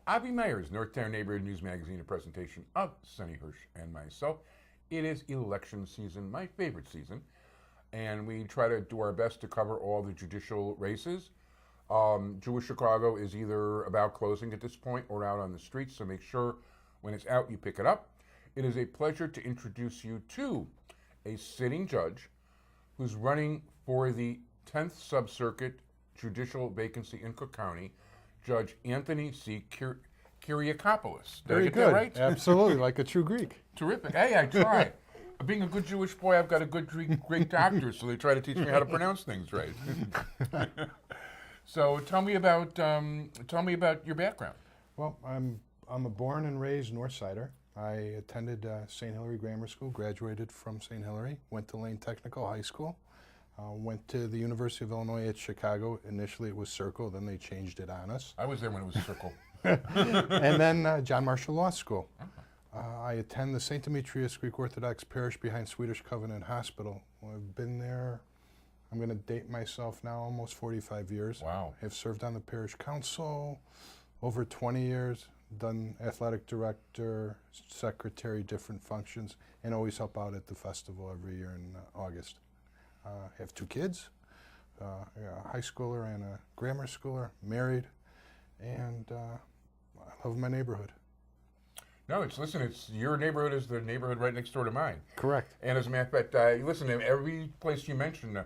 Avi Meyer's Northtown Neighborhood News Magazine, a presentation of Sonny Hirsch and myself. It is election season, my favorite season, and we try to do our best to cover all the judicial races. Jewish Chicago is either about closing at this point or out on the streets, so make sure when it's out you pick it up. It is a pleasure to introduce you to a sitting judge who's running for the 10th Sub-Circuit Judicial vacancy in Cook County, Judge Anthony C. Kyriakopolous. Did I get that right? Absolutely, like a true Greek. Terrific. Hey, I try. Being a good Jewish boy, I've got a good Greek doctor, so they try to teach me how to pronounce things right. So tell me about your background. Well, I'm a born and raised North Sider. I attended St. Hilary Grammar School, graduated from St. Hilary, went to Lane Technical High School, went to the University of Illinois at Chicago. Initially it was Circle, then they changed it on us. I was there when it was Circle. And then John Marshall Law School. I attend the St. Demetrius Greek Orthodox Parish behind Swedish Covenant Hospital. I've been there, I'm going to date myself now, almost 45 years. Wow. I've served on the parish council over 20 years, done athletic director, secretary, different functions, and always help out at the festival every year in August. I have 2 kids, a high schooler and a grammar schooler, married, and I love my neighborhood. No, it's your neighborhood is the neighborhood right next door to mine. Correct. And as a matter of fact, listen, every place you mentioned,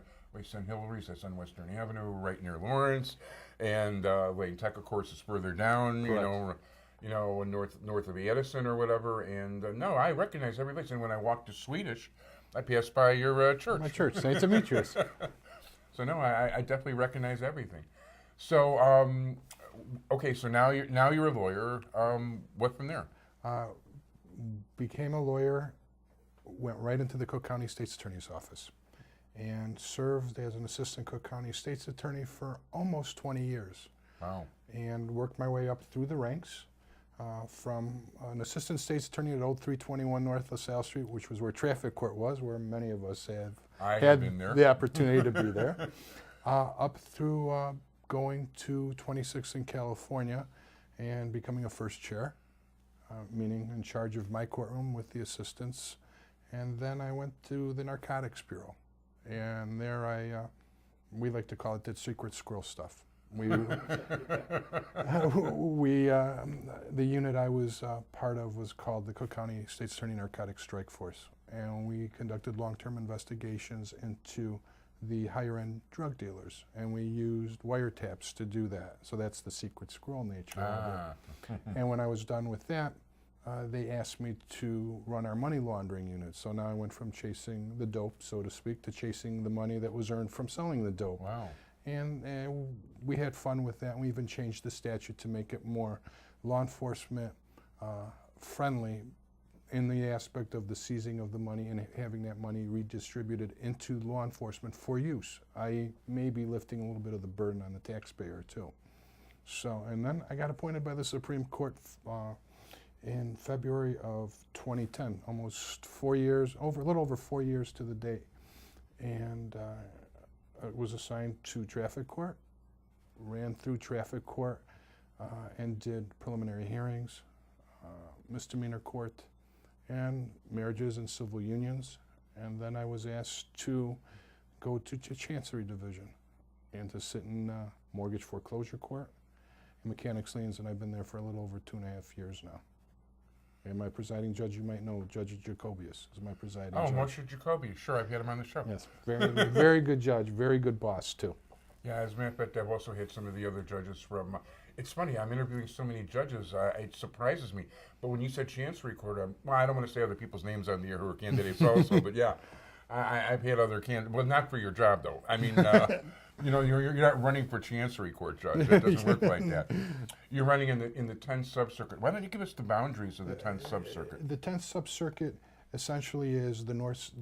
St. Hilary's, that's on Western Avenue, right near Lawrence, and Lane Tech, of course, is further down. Correct. North of Edison or whatever. And no, I recognize every place. And when I walk to Swedish, I pass by your church. My church, St. Demetrius. So no, I definitely recognize everything. So okay, so now you're a lawyer. What from there? Became a lawyer, went right into the Cook County State's Attorney's Office, and served as an assistant Cook County State's Attorney for almost 20 years. Wow. And worked my way up through the ranks from an assistant state's attorney at Old 321 North LaSalle Street, which was where traffic court was, where many of us have been there. The opportunity to be there, up through going to 26 in California and becoming a first chair, meaning in charge of my courtroom with the assistants. And then I went to the Narcotics Bureau. And there we like to call it that secret squirrel stuff. The unit I was part of was called the Cook County State's Attorney Narcotics Strike Force. And we conducted long-term investigations into the higher-end drug dealers. And we used wiretaps to do that. So that's the secret squirrel nature of it. And when I was done with that, they asked me to run our money laundering unit. So now I went from chasing the dope, so to speak, to chasing the money that was earned from selling the dope. Wow. And we had fun with that. We even changed the statute to make it more law enforcement friendly in the aspect of the seizing of the money and having that money redistributed into law enforcement for use. I may be lifting a little bit of the burden on the taxpayer too. So, and then I got appointed by the Supreme Court in February of 2010, almost 4 years, a little over 4 years to the date. And I was assigned to traffic court, ran through traffic court, and did preliminary hearings, misdemeanor court, and marriages and civil unions. And then I was asked to go to Chancery Division and to sit in mortgage foreclosure court and mechanics liens, and I've been there for a little over 2.5 years now. And my presiding judge, you might know, Judge Jacobius is my presiding judge. Oh, Moshe Jacoby. Sure, I've had him on the show. Yes, very good judge, very good boss, too. Yeah, as a matter of fact, I've also had some of the other judges from... it's funny, I'm interviewing so many judges, it surprises me. But when you said Chancery Court, well, I don't want to say other people's names on the air who are candidates also, but yeah, I've had other candidates. Well, not for your job, though. I mean, you're not running for Chancery Court, Judge. It doesn't work like that. You're running in the 10th Sub-Circuit. Why don't you give us the boundaries of the 10th Sub-Circuit? The 10th Sub-Circuit essentially is the north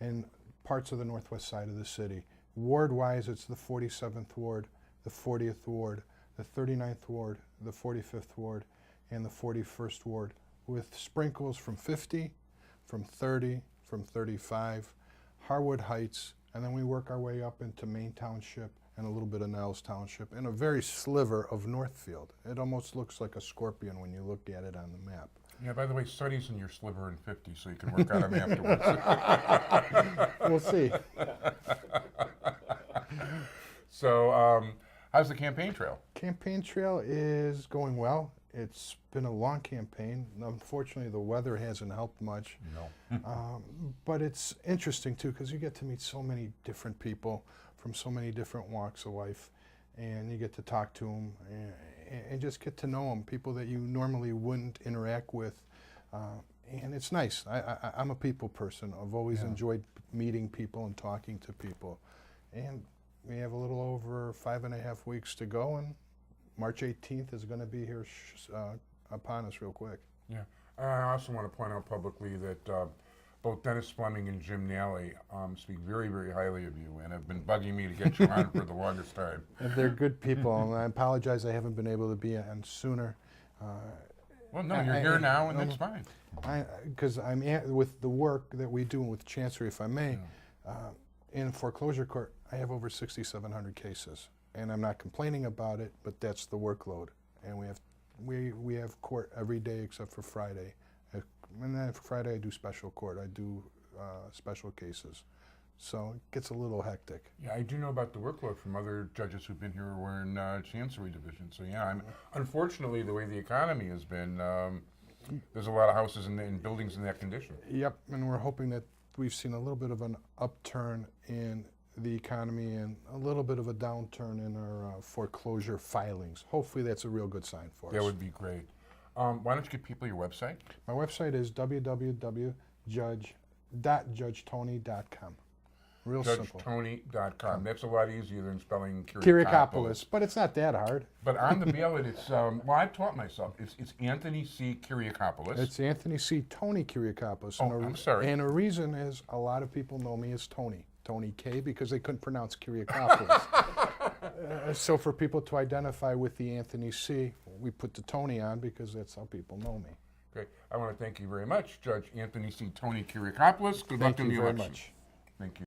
and parts of the northwest side of the city. Ward-wise, it's the 47th Ward, the 40th Ward, the 39th Ward, the 45th Ward, and the 41st Ward, with sprinkles from 50, from 30, from 35, Harwood Heights, and then we work our way up into Main Township and a little bit of Niles Township, and a very sliver of Northfield. It almost looks like a scorpion when you look at it on the map. Yeah, by the way, Sonny's in your sliver in 50, so you can work on him afterwards. We'll see. So, how's the campaign trail? Campaign trail is going well. It's been a long campaign. Unfortunately, the weather hasn't helped much. No. But it's interesting, too, because you get to meet so many different people from so many different walks of life, and you get to talk to them and just get to know them, people that you normally wouldn't interact with. And it's nice. I'm a people person. I've always enjoyed meeting people and talking to people. And we have a little over 5.5 weeks to go, and March 18th is going to be here upon us real quick. Yeah. I also want to point out publicly that both Dennis Fleming and Jim Nally speak very, very highly of you and have been bugging me to get you on for the longest time. And they're good people, and I apologize I haven't been able to be on sooner. Well, no, you're here now, and that's fine. Because with the work that we do with Chancery, if I may, in foreclosure court, I have over 6,700 cases, and I'm not complaining about it, but that's the workload, and we have court every day except for Friday, and then Friday I do special court. I do special cases, so it gets a little hectic. Yeah, I do know about the workload from other judges who've been here who were in Chancery Division. So yeah, unfortunately, the way the economy has been, there's a lot of houses and buildings in that condition. Yep, and we're hoping that we've seen a little bit of an upturn in the economy and a little bit of a downturn in our foreclosure filings. Hopefully that's a real good sign for us. That would be great. Why don't you give people your website? My website is www.judgetony.com. Real simple. JudgeTony.com. That's a lot easier than spelling Kyriakopolous, but it's not that hard. But on the ballot, it's, well, I've taught myself, it's Anthony C. Kyriakopolous. It's Anthony C. Tony Kyriakopolous. Oh, I'm sorry. And the reason is a lot of people know me as Tony K, because they couldn't pronounce Kyriakopolous. So for people to identify with the Anthony C, we put the Tony on because that's how people know me. Great. I want to thank you very much, Judge Anthony C. Tony Kyriakopolous. Good luck in the election. Thank you very much. Thank you.